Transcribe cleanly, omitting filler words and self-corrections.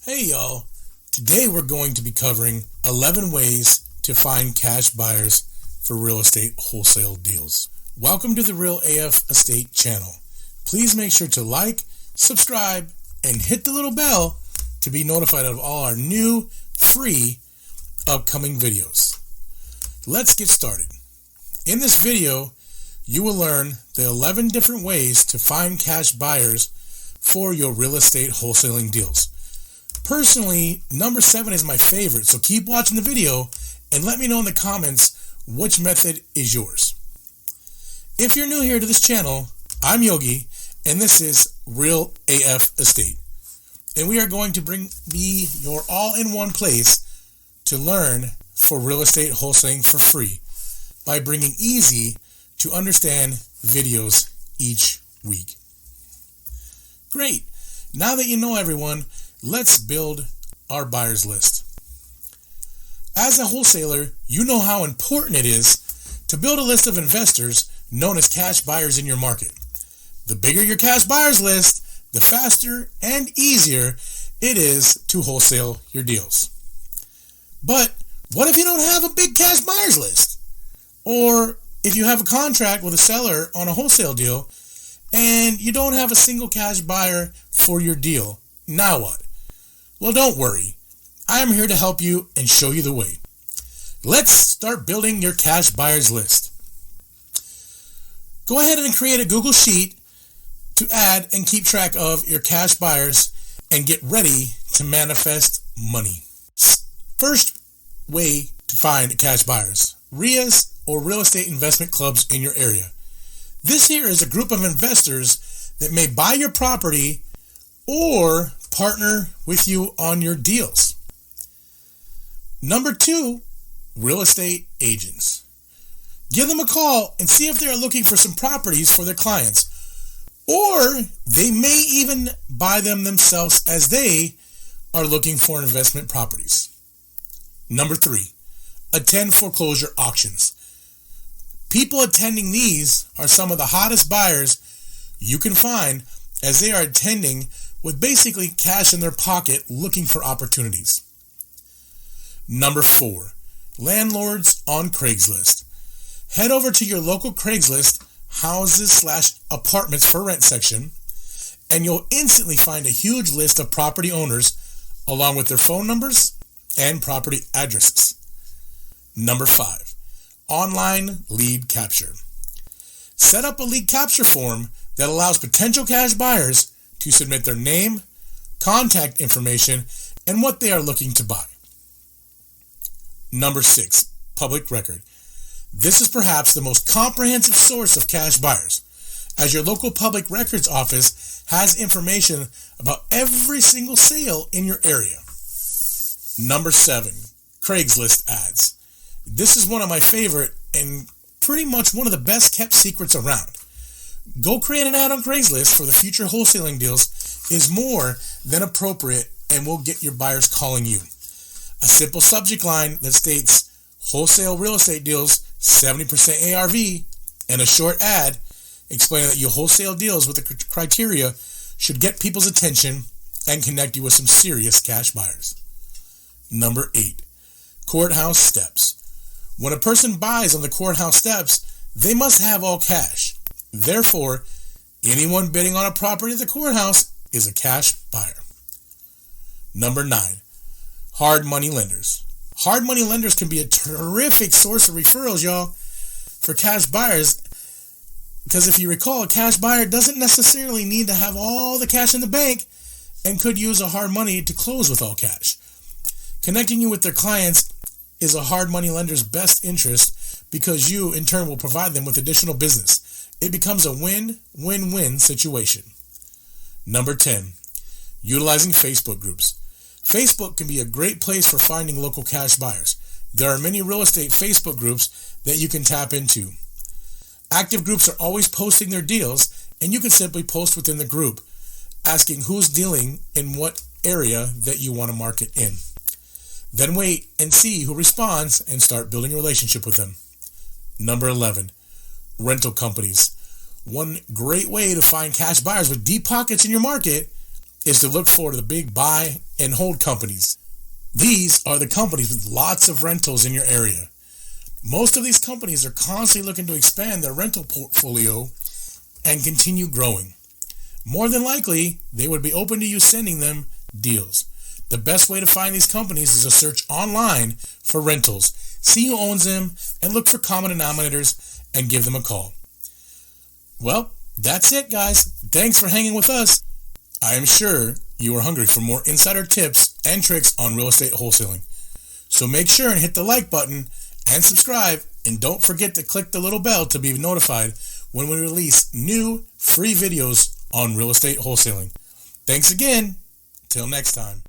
Hey y'all, today we're going to be covering 11 ways to find cash buyers for real estate wholesale deals. Welcome to the Realesatate channel. Please make sure to like, subscribe, and hit the little bell to be notified of all our new, free, upcoming videos. Let's get started. In this video, you will learn the 11 different ways to find cash buyers for your real estate wholesaling deals. Personally, number 7 is my favorite, so keep watching the video and let me know in the comments which method is yours. If you're new here to this channel, I'm Yogi, and this is Realesatate. And we are going to be your all-in-one place to learn for real estate wholesaling for free by bringing easy to understand videos each week. Great. Now that you know everyone, let's build our buyers list. As a wholesaler, you know how important it is to build a list of investors known as cash buyers in your market. The bigger your cash buyers list, the faster and easier it is to wholesale your deals. But what if you don't have a big cash buyers list? Or if you have a contract with a seller on a wholesale deal and you don't have a single cash buyer for your deal, now what? Well, don't worry. I am here to help you and show you the way. Let's start building your cash buyers list. Go ahead and create a Google Sheet to add and keep track of your cash buyers and get ready to manifest money. First way to find cash buyers: RIAs or real estate investment clubs in your area. This here is a group of investors that may buy your property or partner with you on your deals. Number 2, real estate agents. Give them a call and see if they are looking for some properties for their clients, or they may even buy them themselves as they are looking for investment properties. Number 3, attend foreclosure auctions. People attending these are some of the hottest buyers you can find, as they are attending with basically cash in their pocket looking for opportunities. Number 4, landlords on Craigslist. Head over to your local Craigslist houses/apartments for rent section, and you'll instantly find a huge list of property owners along with their phone numbers and property addresses. Number 5, online lead capture. Set up a lead capture form that allows potential cash buyers to submit their name, contact information, and what they are looking to buy. Number 6, public record. This is perhaps the most comprehensive source of cash buyers, as your local public records office has information about every single sale in your area. Number 7, Craigslist ads. This is one of my favorite and pretty much one of the best kept secrets around. Go create an ad on Craigslist for the future wholesaling deals is more than appropriate and will get your buyers calling you. A simple subject line that states wholesale real estate deals 70% ARV and a short ad explaining that you wholesale deals with the criteria should get people's attention and connect you with some serious cash buyers. Number 8, Courthouse Steps. When a person buys on the Courthouse Steps, they must have all cash. Therefore, anyone bidding on a property at the courthouse is a cash buyer. Number 9, hard money lenders. Hard money lenders can be a terrific source of referrals, y'all, for cash buyers, because if you recall, a cash buyer doesn't necessarily need to have all the cash in the bank and could use a hard money to close with all cash. Connecting you with their clients is a hard money lender's best interest, because you, in turn, will provide them with additional business. It becomes a win-win-win situation. Number 10, utilizing Facebook groups. Facebook can be a great place for finding local cash buyers. There are many real estate Facebook groups that you can tap into. Active groups are always posting their deals, and you can simply post within the group, asking who's dealing in what area that you want to market in. Then wait and see who responds and start building a relationship with them. Number 11, rental companies. One great way to find cash buyers with deep pockets in your market is to look for the big buy and hold companies. These are the companies with lots of rentals in your area. Most of these companies are constantly looking to expand their rental portfolio and continue growing. More than likely, they would be open to you sending them deals. The best way to find these companies is to search online for rentals, see who owns them, and look for common denominators and give them a call. Well, that's it, guys. Thanks for hanging with us. I am sure you are hungry for more insider tips and tricks on real estate wholesaling. So make sure and hit the like button and subscribe, and don't forget to click the little bell to be notified when we release new free videos on real estate wholesaling. Thanks again. Till next time.